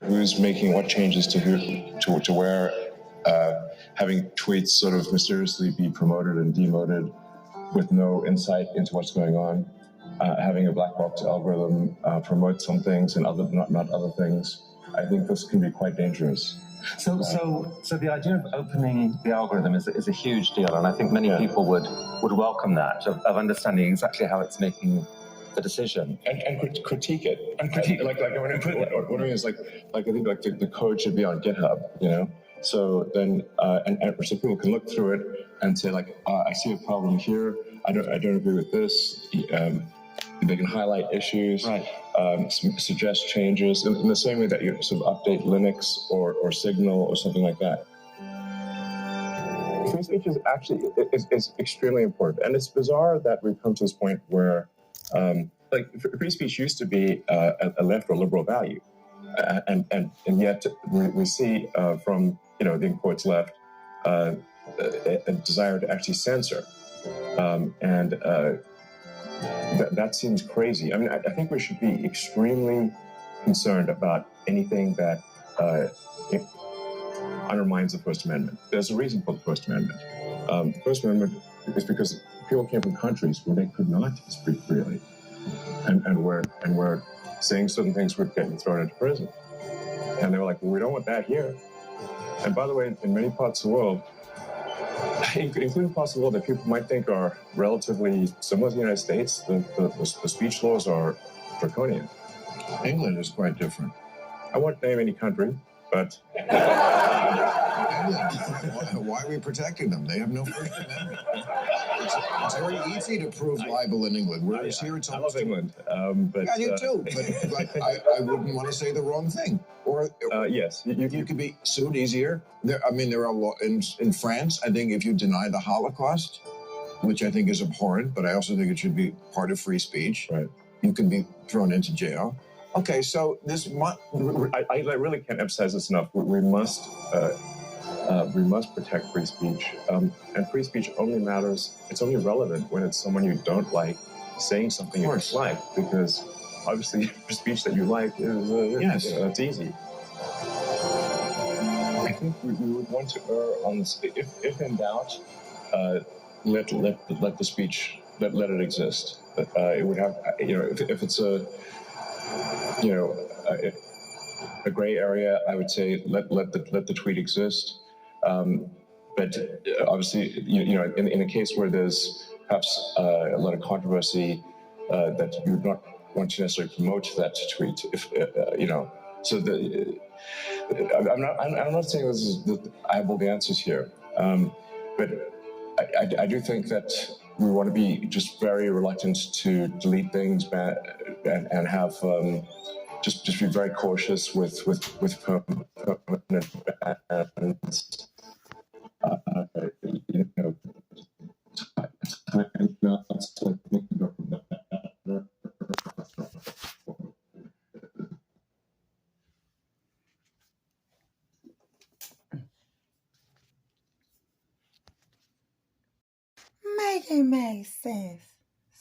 Who's making what changes to who, to where, having tweets sort of mysteriously be promoted and demoted with no insight into what's going on, having a black box algorithm promote some things and not other things. I think this can be quite dangerous. So the idea of opening the algorithm is a huge deal, and I think many people would welcome that, of understanding exactly how it's making the decision and critique it and critique like what I mean is like I think like the code should be on GitHub, you know. So then and so people can look through it and say like I see a problem here. I don't agree with this. They can highlight issues, right. Suggest changes in the same way that you sort of update Linux or Signal or something like that. Free speech is actually is extremely important, and it's bizarre that we've come to this point where like free speech used to be a left or liberal value, and yet we see from the in quotes left a desire to actually censor, and that seems crazy. I mean, I think we should be extremely concerned about anything that undermines the First Amendment. There's a reason for the First Amendment. The First Amendment is because people came from countries where they could not speak freely, and where saying certain things would get you thrown into prison. And they were like, well, we don't want that here. And by the way, in many parts of the world, including parts of the world that people might think are relatively similar to the United States, the speech laws are draconian. England is quite different. I won't name any country, but... Why are we protecting them? They have no First Amendment. It's very easy to prove libel in England, whereas here it's almost... I love England, but... Yeah, you too, but I wouldn't want to say the wrong thing. Or yes, you could be sued easier. There are law in France. I think if you deny the Holocaust, which I think is abhorrent, but I also think it should be part of free speech. Right. You can be thrown into jail. Okay, so this... I really can't emphasize this enough. We must protect free speech. And free speech only matters, it's only relevant when it's someone you don't like saying something you don't like, because obviously speech that you like is, it's easy. I think we would want to err on this. If in doubt, let the speech, let it exist. It would have, if it's a gray area, I would say let the tweet exist. But obviously, in a case where there's perhaps a lot of controversy, that you would not want to necessarily promote that tweet. If so I'm not saying this is that I have all the answers here, but I do think that we want to be just very reluctant to delete things and have just be very cautious with permanent bans. Make it make sense.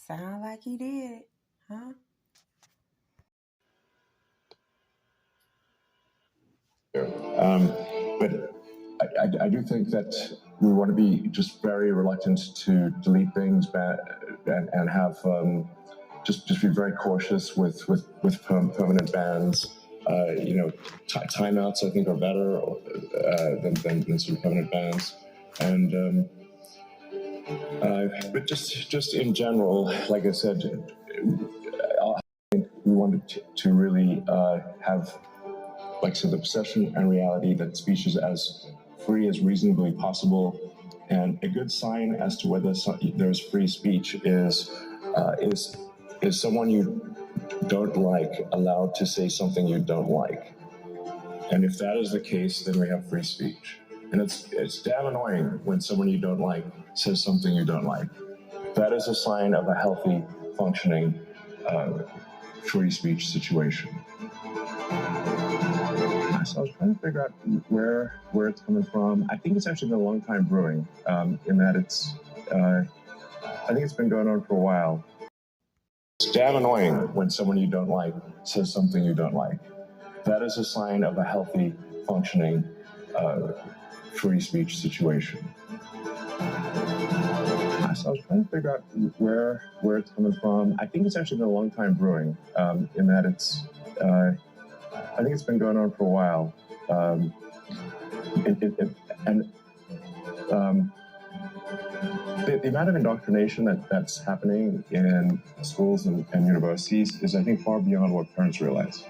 Sound like he did, huh? But I do think that we want to be just very reluctant to delete things and have just be very cautious with permanent bans. Timeouts I think are better than sort of permanent bans, and but just in general, like I said, I think we wanted to really have, like I said, the perception and reality that speech is as free as reasonably possible, and a good sign as to whether there's free speech is someone you don't like allowed to say something you don't like, and if that is the case, then we have free speech. And it's damn annoying when someone you don't like says something you don't like. That is a sign of a healthy, functioning free speech situation. So I was trying to figure out where it's coming from. I think it's actually been a long time brewing, in that I think it's been going on for a while. It's damn annoying when someone you don't like says something you don't like. that is a sign of a healthy, functioning, free speech situation. So I was trying to figure out where it's coming from. I think it's actually been a long time brewing, in that it's, I think it's been going on for a while. The amount of indoctrination that's happening in schools and universities is, I think, far beyond what parents realize.